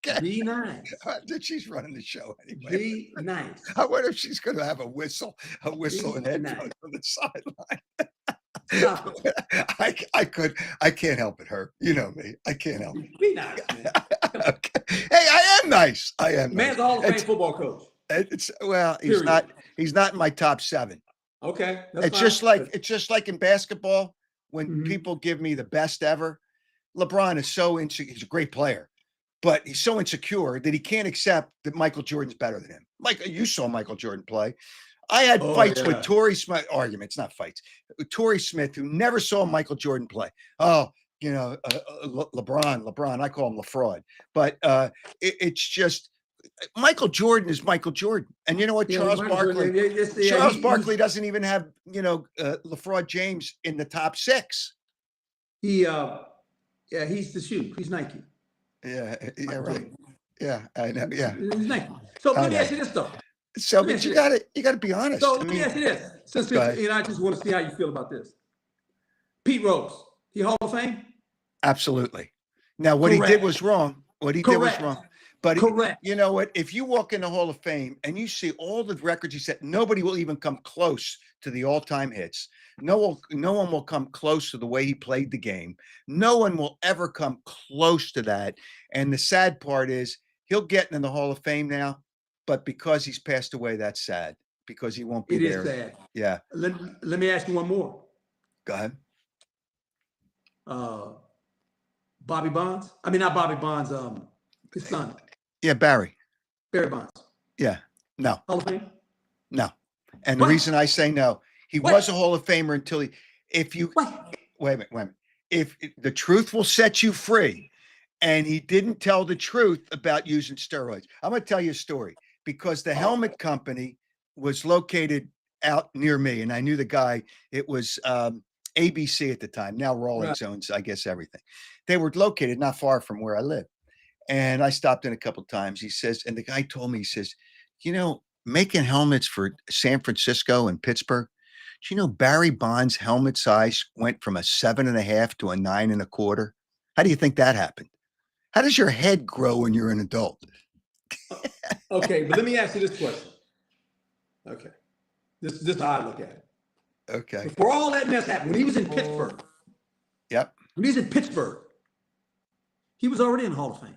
Okay. Be nice. She's running the show anyway. Be nice. I wonder if she's going to have a whistle and headphones on the sideline. Stop it. I can't help it, Herb. You know me. I can't help it. Be nice, man. Okay. Hey, I am nice. I am. Man's a Hall of Fame football coach. He's not in my top 7. Okay. It's just like in basketball when people give me the best ever. LeBron is so insecure. He's a great player, but he's so insecure that he can't accept that Michael Jordan's better than him. You saw Michael Jordan play. I had fights with Torrey Smith, arguments, not fights, Torrey Smith, who never saw Michael Jordan play. Oh, LeBron, I call him LaFraud. But it's just, Michael Jordan is Michael Jordan. And you know what? Charles Barkley doesn't even have, LaFraud James in the top 6. He's the shoe. He's Nike. Yeah, right. Yeah, I know. Yeah. He's Nike. So let me ask you this though. So, but you gotta be honest. So let me ask you this. Since I just want to see how you feel about this. Pete Rose, he Hall of Fame? Absolutely. Now, what he did was wrong. But you know what? If you walk in the Hall of Fame and you see all the records he set, nobody will even come close to the all-time hits. No one will come close to the way he played the game. No one will ever come close to that. And the sad part is he'll get in the Hall of Fame now, but because he's passed away, that's sad because he won't be there. It is sad. Yeah. Let me ask you one more. Go ahead. Bobby Bonds? I mean, not Bobby Bonds, his son. Yeah, Barry Bonds. Yeah. No. Hall of Fame? No. And the reason I say no, he was a Hall of Famer until wait a minute. If the truth will set you free, and he didn't tell the truth about using steroids. I'm going to tell you a story because the helmet company was located out near me, and I knew the guy. It was ABC at the time. Now Rolex owns, I guess, everything. They were located not far from where I live. And I stopped in a couple of times. He says, and the guy told me, he says, making helmets for San Francisco and Pittsburgh, do you know Barry Bonds' helmet size went from a 7.5 to a 9.25? How do you think that happened? How does your head grow when you're an adult? Okay, but let me ask you this question. Okay. This is how I look at it. Okay. Before all that mess happened, when he was in Pittsburgh. Yep. When he was in Pittsburgh, he was already in the Hall of Fame.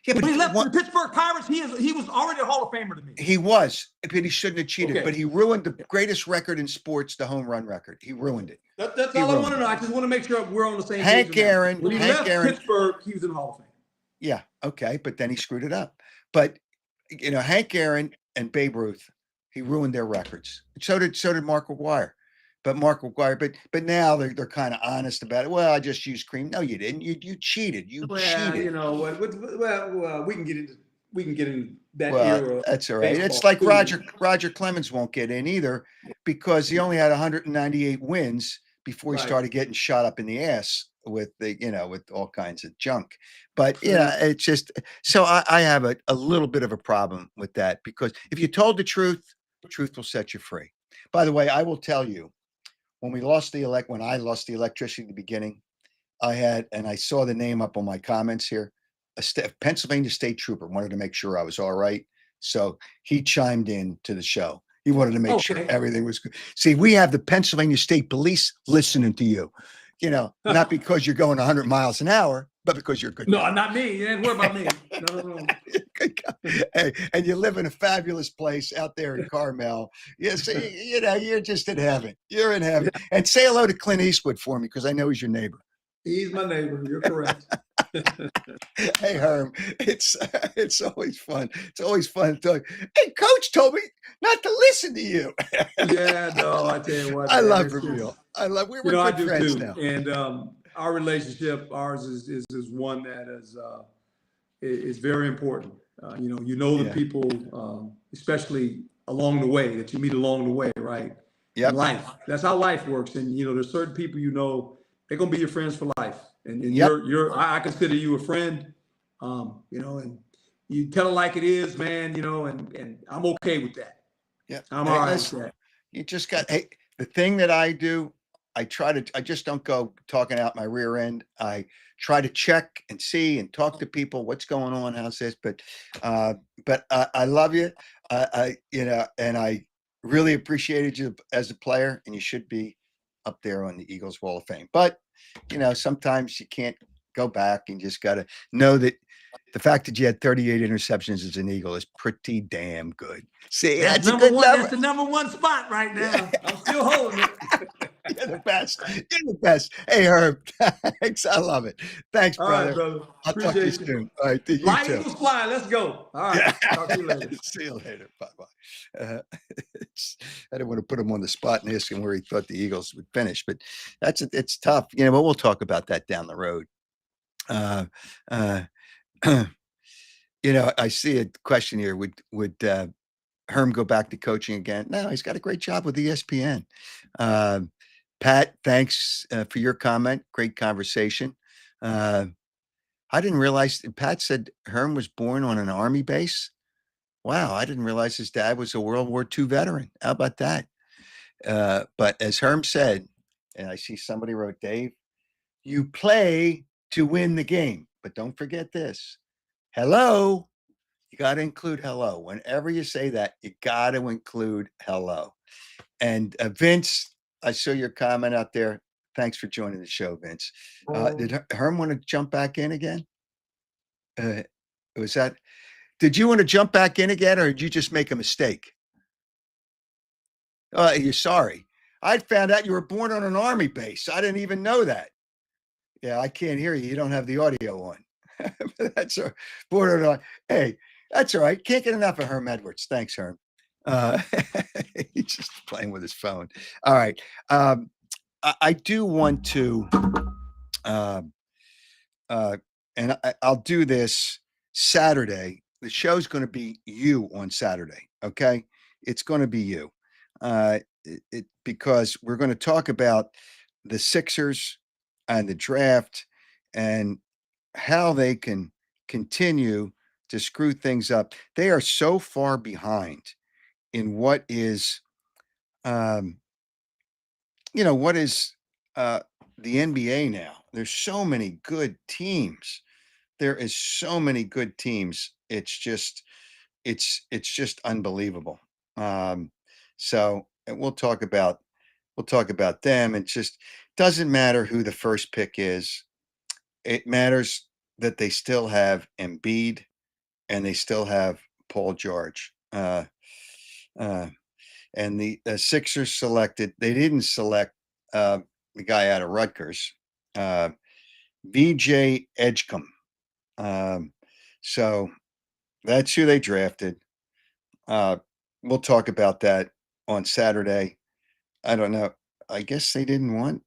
Yeah, when he left the Pittsburgh Pirates, he was already a Hall of Famer to me. He was, but he shouldn't have cheated. Okay. But he ruined the greatest record in sports, the home run record. He ruined it. That's all I want to know. I just want to make sure we're on the same page. Hank Aaron. When he left Pittsburgh, he was in the Hall of Fame. Yeah, okay, but then he screwed it up. But Hank Aaron and Babe Ruth, he ruined their records. So did Mark McGwire. But now they're kind of honest about it. Well, I just used cream. No, you didn't. You cheated. You cheated. You know what? Well, we can get into that era. That's all right. It's like Roger Clemens won't get in either because he only had 198 wins before he started getting shot up in the ass with with all kinds of junk. But it's just so I have a little bit of a problem with that because if you told the truth will set you free. By the way, I will tell you. When I lost the electricity at the beginning, I saw the name up on my comments here, a Pennsylvania State Trooper wanted to make sure I was all right. So he chimed in to the show. He wanted to make sure everything was good. See, we have the Pennsylvania State Police listening to you, not because you're going 100 miles an hour, but because you're good. No, not me. Yeah, what about me? No. Hey, and you live in a fabulous place out there in Carmel. Yes, you're just in heaven. You're in heaven. And say hello to Clint Eastwood for me because I know he's your neighbor. He's my neighbor. You're correct. Hey, Herm, it's always fun. It's always fun to talk. Hey, Coach told me not to listen to you. Yeah, no, I tell you what. I love Reveal. We're good friends now. And our relationship, ours is one that is very important. The people, especially along the way that you meet along the way, right? Yeah. Life. That's how life works. And there's certain people they're gonna be your friends for life. And yep. I consider you a friend. And you tell it like it is, man, and I'm okay with that. Yeah. I'm Hey, all right listen, with that. you just got, hey, the thing that I do, I just don't go talking out my rear end. I try to check and see and talk to people. What's going on? How's this? But I love you. And I really appreciated you as a player, and you should be up there on the Eagles Wall of Fame. But, sometimes you can't go back, and just got to know that the fact that you had 38 interceptions as an Eagle is pretty damn good. See, that's a good number. That's the number one spot right now. I'm still holding it. You're the best. You're the best. Hey, Herb. Thanks. I love it. Thanks, All brother. right, brother. I'll talk to you Appreciate you. soon. All right. You Fly, too. Eagles, fly. Let's go. All right. Talk to you later. See you later. Bye-bye. I didn't want to put him on the spot and ask him where he thought the Eagles would finish, but it's tough. But we'll talk about that down the road. I see a question here. Would Herm go back to coaching again? No, he's got a great job with ESPN. Pat, thanks for your comment. Great conversation. I didn't realize Pat said Herm was born on an Army base. Wow, I didn't realize his dad was a World War II veteran. How about that? But as Herm said, and I see somebody wrote, Dave, you play to win the game. But don't forget this. Hello. You got to include hello. Whenever you say that, you got to include hello. And Vince, I saw your comment out there. Thanks for joining the show, Vince. Did Herm want to jump back in again? Did you want to jump back in again, or did you just make a mistake? You're sorry. I found out you were born on an Army base. I didn't even know that. Yeah, I can't hear you. You don't have the audio on. That's all right. Born on. Hey, that's all right. Can't get enough of Herm Edwards. Thanks, Herm. He's just playing with his phone. All right. I do want to, and I'll do this Saturday. The show's going to be you on Saturday. Okay. It's going to be you. Because we're going to talk about the Sixers and the draft and how they can continue to screw things up. They are so far behind in what is, the NBA now. There's so many good teams. There is so many good teams. It's just unbelievable. So we'll talk about them. It just doesn't matter who the first pick is. It matters that they still have Embiid and they still have Paul George. And the Sixers selected. They didn't select the guy out of Rutgers, VJ Edgecombe. So that's who they drafted. We'll talk about that on Saturday. I don't know. I guess they didn't want,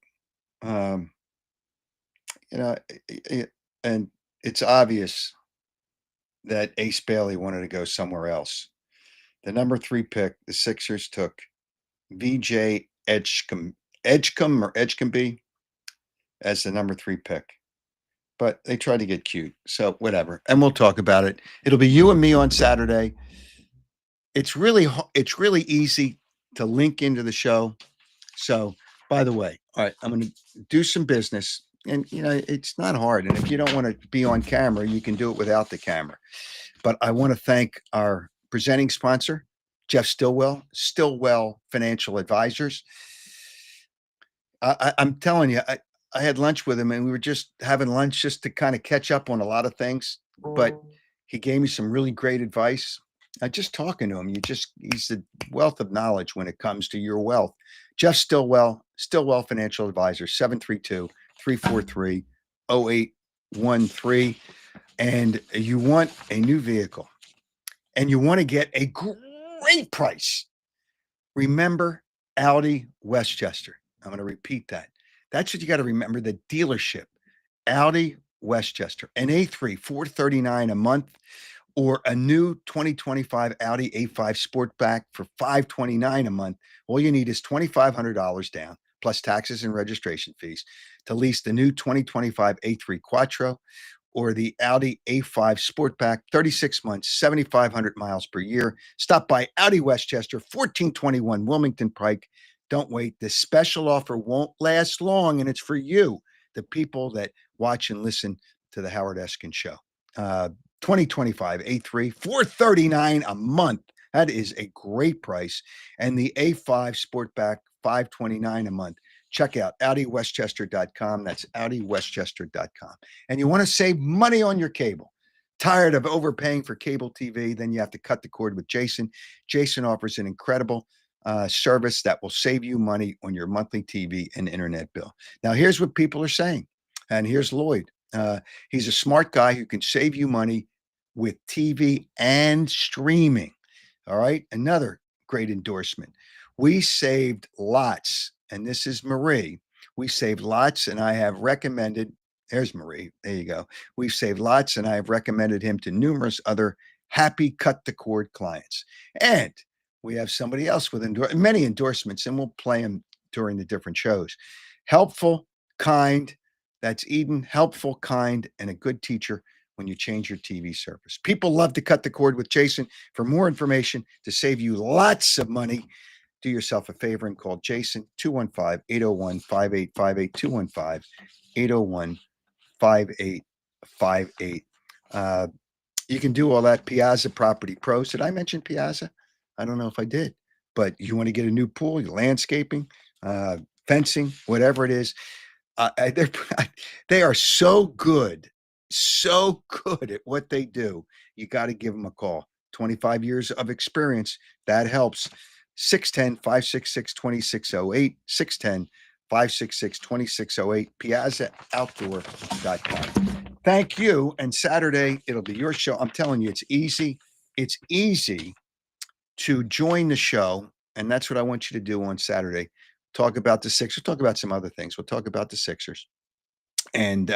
and it's obvious that Ace Bailey wanted to go somewhere else. The number 3 pick, the Sixers took VJ Edgecombe as the number 3 pick. But they tried to get cute. So whatever. And we'll talk about it. It'll be you and me on Saturday. It's really easy to link into the show. So, by the way, all right, I'm going to do some business. And, it's not hard. And if you don't want to be on camera, you can do it without the camera. But I want to thank our presenting sponsor, Jeff Stillwell Financial Advisors. I'm telling you, I had lunch with him, and we were just having lunch just to kind of catch up on a lot of things. But he gave me some really great advice. Just talking to him, he's a wealth of knowledge when it comes to your wealth. Jeff Stillwell Financial Advisor, 732-343-0813. And you want a new vehicle and you want to get a great price. Remember Audi Westchester. I'm going to repeat that. That's what you got to remember. The dealership, Audi Westchester, an A3, $439 a month, or a new 2025 Audi A5 Sportback for $529 a month. All you need is $2,500 down, plus taxes and registration fees, to lease the new 2025 A3 Quattro or the Audi A5 Sportback, 36 months, 7,500 miles per year. Stop by Audi Westchester, 1421 Wilmington Pike. Don't wait. This special offer won't last long, and it's for you, the people that watch and listen to the Howard Eskin Show. 2025 A3, $439 a month. That is a great price. And the A5 Sportback, $529 a month. Check out AudiWestchester.com. That's AudiWestchester.com. And you want to save money on your cable. Tired of overpaying for cable TV? Then you have to cut the cord with Jason. Jason offers an incredible service that will save you money on your monthly TV and internet bill. Now, here's what people are saying. And here's Lloyd. He's a smart guy who can save you money with TV and streaming. All right. Another great endorsement. We saved lots. And this is Marie. We saved lots, and I have recommended, there's Marie, there you go. We've saved lots, and I have recommended him to numerous other happy cut the cord clients. And we have somebody else with many endorsements, and we'll play them during the different shows. Helpful, kind, that's Eden, helpful, kind, and a good teacher when you change your TV service. People love to cut the cord with Jason. For more information to save you lots of money, do yourself a favor and call Jason, 215-801-5858, 215-801-5858. You can do all that. Piazza Property Pros. Did I mention Piazza? I don't know if I did, but you want to get a new pool, landscaping, fencing, whatever it is. They are so good at what they do. You got to give them a call. 25 years of experience. That helps. 610-566-2608, 610-566-2608, piazzaoutdoor.com. Thank you. And Saturday, it'll be your show. I'm telling you, it's easy. It's easy to join the show. And that's what I want you to do on Saturday. Talk about the Sixers. Talk about some other things. We'll talk about the Sixers and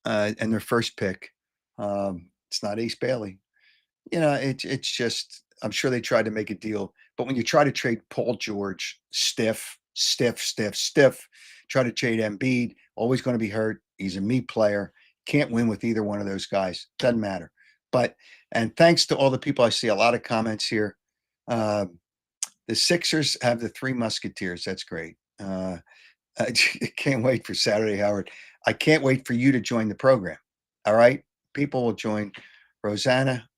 their first pick. It's not Ace Bailey. You know, it's just, I'm sure they tried to make a deal, but when you try to trade Paul George, stiff. Try to trade Embiid, always going to be hurt. He's a me player. Can't win with either one of those guys. Doesn't matter. And thanks to all the people, I see a lot of comments here. The Sixers have the Three Musketeers. That's great. I can't wait for Saturday, Howard. I can't wait for you to join the program. All right. People will join. Rosanna.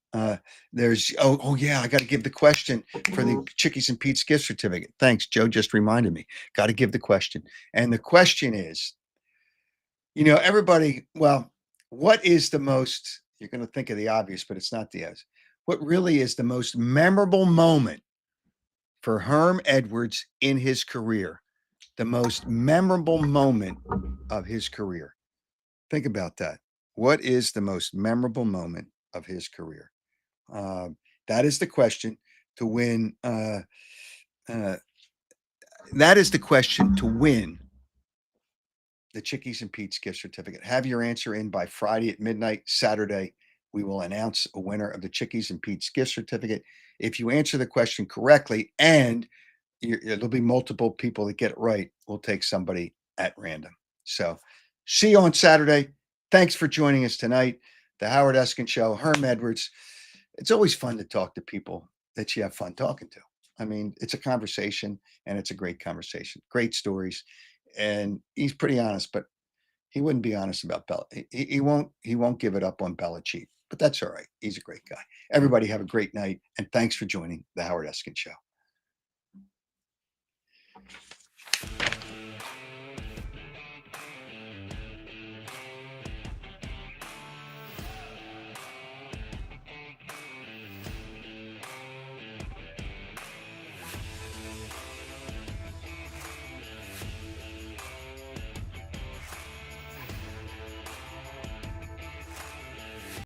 There's yeah, I got to give the question for the Chickies and Pete's gift certificate. Thanks, Joe just reminded me. Got to give the question. And the question is, everybody, well, what is the most, you're going to think of the obvious, but it's not the obvious. What really is the most memorable moment for Herm Edwards in his career? The most memorable moment of his career. Think about that. What is the most memorable moment of his career? That is the question to win. That is the question to win the Chickies and Pete's gift certificate. Have your answer in by Friday at midnight. Saturday, we will announce a winner of the Chickies and Pete's gift certificate. If you answer the question correctly, and there'll be multiple people that get it right, we'll take somebody at random. So see you on Saturday. Thanks for joining us tonight. The Howard Eskin Show, Herm Edwards. It's always fun to talk to people that you have fun talking to. I mean, it's a conversation, and it's a great conversation. Great stories. And he's pretty honest, but he wouldn't be honest about Bella. He won't give it up on Belichick, but that's all right. He's a great guy. Everybody have a great night, and thanks for joining the Howard Eskin Show.